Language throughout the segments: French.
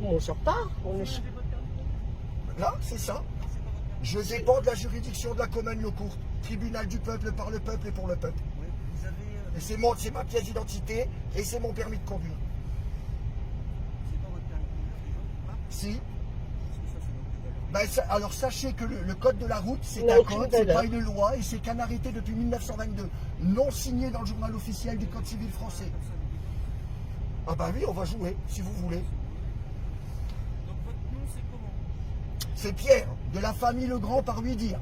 On sort pas. On est... Là, c'est ça. Je dépends de la juridiction de la commune locale. Tribunal du peuple, par le peuple et pour le peuple. Et c'est ma pièce d'identité et c'est mon permis de conduire. C'est pas votre permis de conduire déjà? Si. Parce que ça, c'est Alors sachez que le code de la route, c'est n'a un aucune code, c'est valeur. pas une loi et c'est qu'un arrêté depuis 1922, non signé dans le journal officiel du Code civil français. Ah bah oui, on va jouer, si vous voulez. donc votre nom c'est comment? C'est Pierre, de la famille Legrand par lui dire.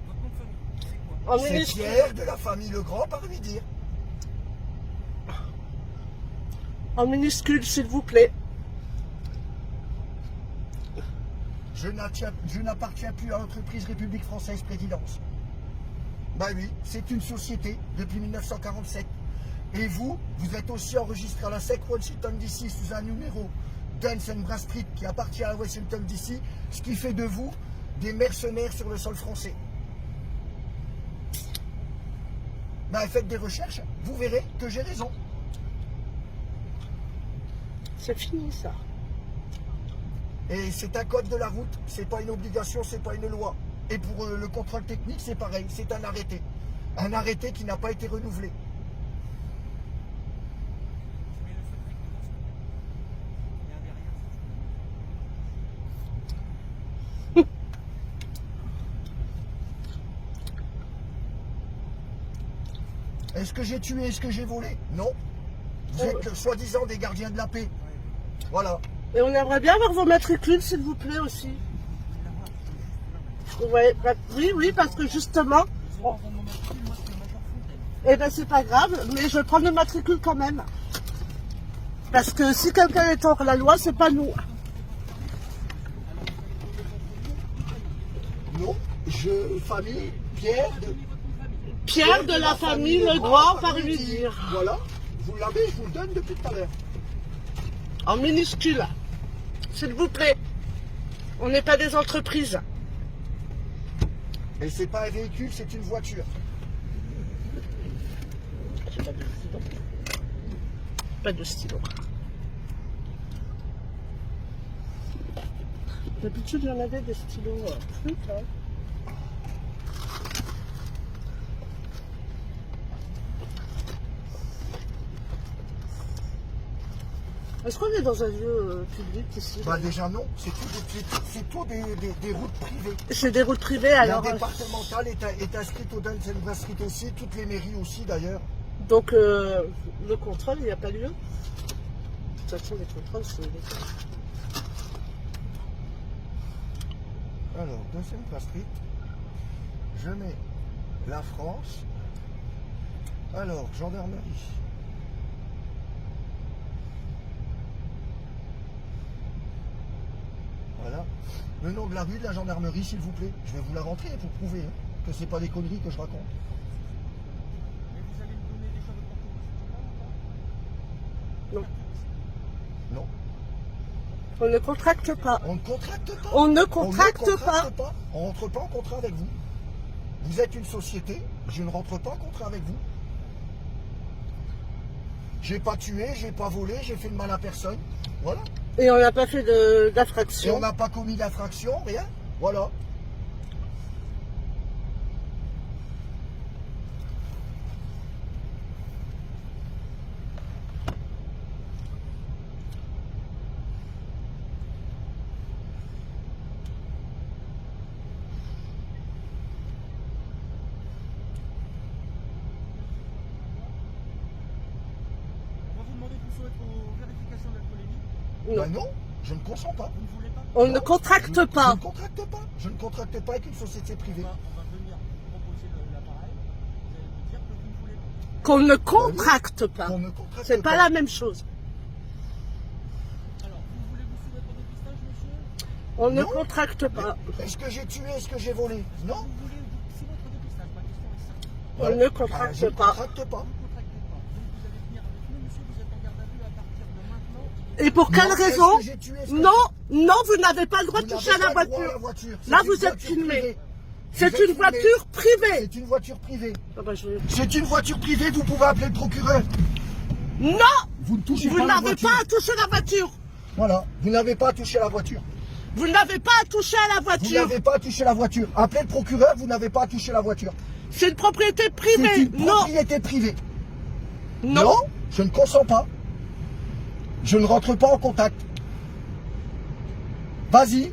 Votre nom de famille, c'est quoi? En C'est minuscule. Pierre, de la famille Legrand par lui dire. En minuscule, s'il vous plaît. Je n'appartiens plus à l'entreprise République Française Présidence. Bah oui, c'est une société depuis 1947. Et vous êtes aussi enregistré à la SEC Washington DC sous un numéro Dun & Bradstreet qui appartient à Washington DC, ce qui fait de vous des mercenaires sur le sol français. Bah faites des recherches, vous verrez que j'ai raison. C'est fini, ça. Et c'est un code de la route, c'est pas une obligation, c'est pas une loi. Et pour le contrôle technique, c'est pareil, c'est un arrêté. Un arrêté qui n'a pas été renouvelé. Tu mets le secret que dans ce qu'il y a derrière, Est-ce que j'ai tué, est-ce que j'ai volé? Non. Vous êtes soi-disant des gardiens de la paix. Voilà. Et on aimerait bien avoir vos matricules, s'il vous plaît, aussi. Ouais, bah, oui, parce que justement... Ils ont besoin de mon matricule, moi c'est le major Fontaine. Eh ben c'est pas grave, mais je vais prendre le matricule quand même. Parce que si quelqu'un est hors la loi, c'est pas nous. Non. Famille, Pierre de... Pierre de la famille Legrand par lui dire. Voilà. Vous l'avez, je vous le donne depuis tout à l'heure. En minuscule. S'il vous plaît. On n'est pas des entreprises. Et c'est pas un véhicule, c'est une voiture. J'ai pas de stylo. Pas de stylo. D'habitude, j'en avais des stylos trucs, hein. Est-ce qu'on est dans un lieu public ici? Bah déjà non, c'est tout des routes privées. C'est des routes privées, La alors... départementale est inscrite au Dun & Bradstreet aussi, toutes les mairies aussi d'ailleurs. Donc, le contrôle, il n'y a pas lieu? De toute façon, les contrôles, c'est... Alors, Dun & Bradstreet, je mets la France. Alors, gendarmerie. Voilà. Le nom de la rue de la gendarmerie, s'il vous plaît. Je vais vous la rentrer pour prouver hein, que c'est pas des conneries que je raconte. Mais vous allez me donner déjà votre carte de Non. Non. On ne contracte pas. On ne contracte pas. On ne On contracte pas. On rentre pas en contrat avec vous. Vous êtes une société, je ne rentre pas en contrat avec vous. J'ai pas tué, j'ai pas volé, j'ai fait de mal à personne. Voilà. Et on n'a pas fait Et d'infraction. on n'a pas commis d'infraction, rien. Voilà. On va vous demander de soumettre aux vérifications d'alcoolémie. Non. Ben non, je ne consens pas. Vous ne voulez pas? On ne Non, contracte Je pas. ne contracte pas. Je ne contracte pas avec une société privée. On va venir proposer l'appareil. Vous allez nous dire que vous ne voulez pas. Qu'on ne contracte pas. On ne contracte C'est pas la même chose. Alors, vous voulez vous soumettre au dépistage, monsieur? On ne Non. contracte pas. Est-ce que j'ai tué, est-ce que j'ai volé? Non. Vous voulez vous soumettre au dépistage? Ma question est simple. On Voilà. ne Je contracte ne pas. contracte pas. Vous ne contractez pas. Donc vous allez venir avec nous, monsieur. Vous êtes en garde à vue à partir de maintenant. Et pour quelle Non, raison? est-ce que j'ai tué, est-ce que Non, non, vous n'avez pas le droit Vous de toucher n'avez à la pas le droit à voiture. la voiture. Là, C'est vous une êtes voiture filmé. privée. C'est Vous êtes une filmé. voiture privée. C'est une voiture privée. Ah bah, je- C'est une voiture privée, vous pouvez appeler le procureur. Non, vous ne touchez Vous pas la n'avez voiture. pas à toucher la voiture. Voilà, vous n'avez pas touché la voiture. Vous n'avez pas à toucher à la Vous voiture. n'avez pas touché la voiture. Appelez le procureur, vous n'avez pas touché la voiture. C'est une propriété C'est privée. une Non. propriété privée. Non. Je ne consens pas. Je ne rentre pas en contact. Vas-y.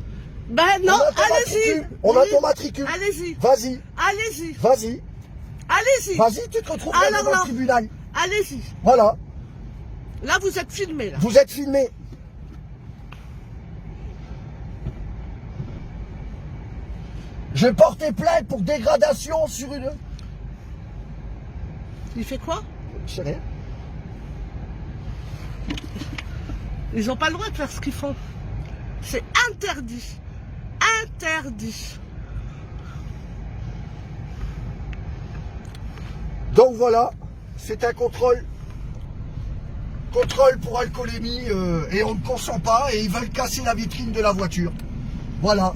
Ben non, On a ton allez-y. matricule. On a ton matricule. Allez-y. Vas-y. Allez-y. Vas-y. Allez-y. Vas-y, tu te retrouves là Alors devant là. le tribunal. Allez-y. Voilà. Là, vous êtes filmé, là. Vous êtes filmé. Je portais plainte pour dégradation sur une... Il fait quoi? Je sais rien. Ils n'ont pas le droit de faire ce qu'ils font. C'est interdit. Interdit. Donc voilà, c'est un contrôle. Contrôle pour alcoolémie et on ne consent pas et ils veulent casser la vitrine de la voiture. Voilà.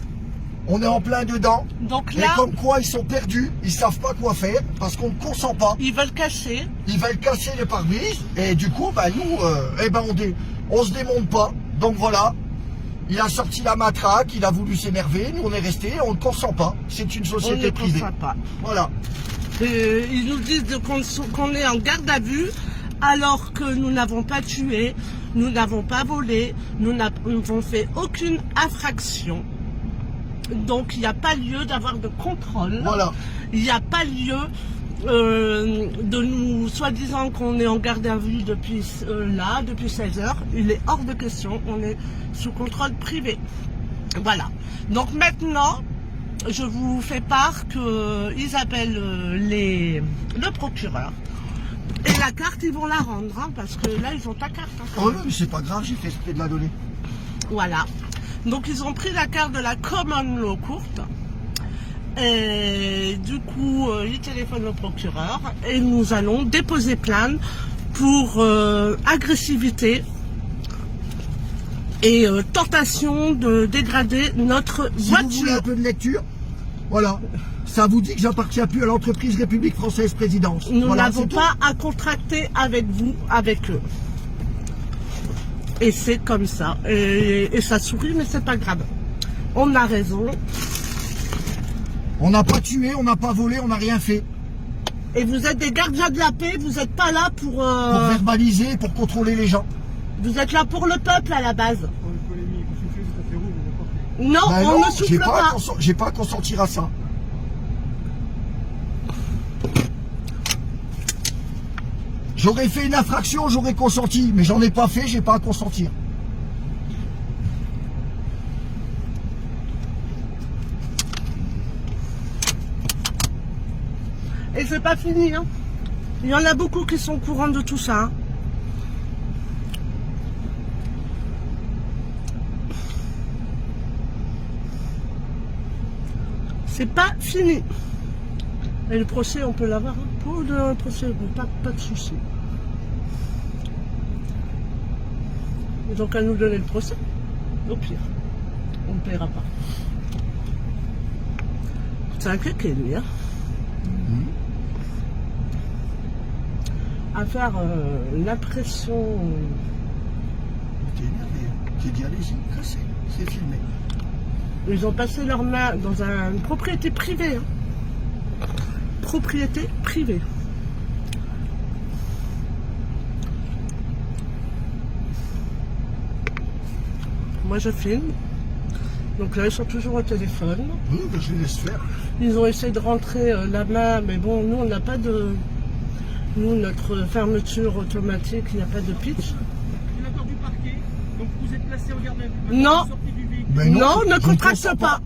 On est en plein dedans. Donc Et là, comme quoi ils sont perdus, ils savent pas quoi faire parce qu'on ne consent pas. ils veulent cacher. Ils veulent casser les pare-brises et du coup, bah, nous, on se démonte pas. Donc voilà, il a sorti la matraque, il a voulu s'énerver, nous on est restés, on ne consent pas. C'est une On ne société privée. consent pas. Voilà. Ils nous disent qu'on est en garde à vue alors que nous n'avons pas tué, nous n'avons pas volé, nous n'avons fait aucune infraction. Donc il n'y a pas lieu d'avoir de contrôle. Voilà. Il n'y a pas lieu de nous, soi-disant qu'on est en garde à vue depuis depuis 16 heures. Il est hors de question, on est sous contrôle privé. Voilà. Donc maintenant, je vous fais part qu'ils appellent le procureur. Et la carte, ils vont la rendre, hein, parce que là, ils ont ta carte. Hein, quand Oh même. non, mais c'est pas grave, j'ai fait exprès de la donner. Voilà. Donc, ils ont pris la carte de la common law courte. Et du coup, ils téléphonent au procureur. Et nous allons déposer plainte pour agressivité et tentation de dégrader notre Si vous voulez voiture. un peu de lecture, voilà. Ça vous dit que j'appartiens plus à l'entreprise République Française Présidence. Nous Voilà, n'avons c'est tout. pas à contracter avec vous, avec eux. Et c'est comme ça. Et ça sourit, mais c'est pas grave. On a raison. On n'a pas tué, on n'a pas volé, on n'a rien fait. Et vous êtes des gardiens de la paix, vous n'êtes pas là pour... Pour verbaliser, pour contrôler les gens. Vous êtes là pour le peuple à la base. Pour une polémique, vous soufflez, ça fait rouge, vous n'avez pas fait. Non, Ben on non, ne souffle pas. j'ai pas à consentir à ça. J'aurais fait une infraction, j'aurais consenti, mais j'en ai pas fait, j'ai pas à consentir. Et c'est pas fini. Hein. Il y en a beaucoup qui sont au courant de tout ça. Hein. C'est pas fini. Et le procès, on peut l'avoir. Hein. Pour le procès, pas de souci. Ils ont qu'à nous donner le procès. Au pire, on ne paiera pas. C'est un kéké, lui. Hein. À faire l'impression. T'es énervé. J'ai dit allez-y, cassez, c'est filmé. Ils ont passé leurs mains dans une propriété privée. Hein. Propriété privée. Moi je filme. Donc là ils sont toujours au téléphone. Oui, ben, je les laisse faire. Ils ont essayé de rentrer la main, mais bon, nous on n'a pas de... Nous, notre fermeture automatique, il n'y a pas de pitch. Une accord du parquet, donc vous êtes placé en garde à vue. Non. Vous sortez du véhicule. Ben Non, ne je contracte consens pas.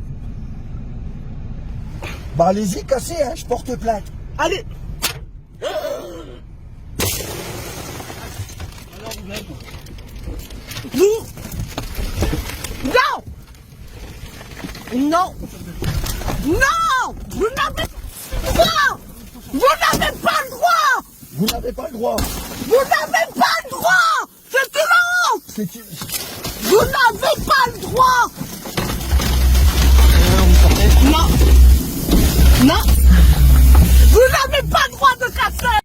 Bah allez-y, cassez, hein, je porte plainte. Allez. Vous. Non. Non. Non. Vous n'avez pas le droit. Vous n'avez pas le droit. Vous n'avez pas le droit. Vous n'avez pas le droit. C'est une honte. C'est une... Vous n'avez pas le droit. Non. Non. Vous n'avez pas le droit de casser.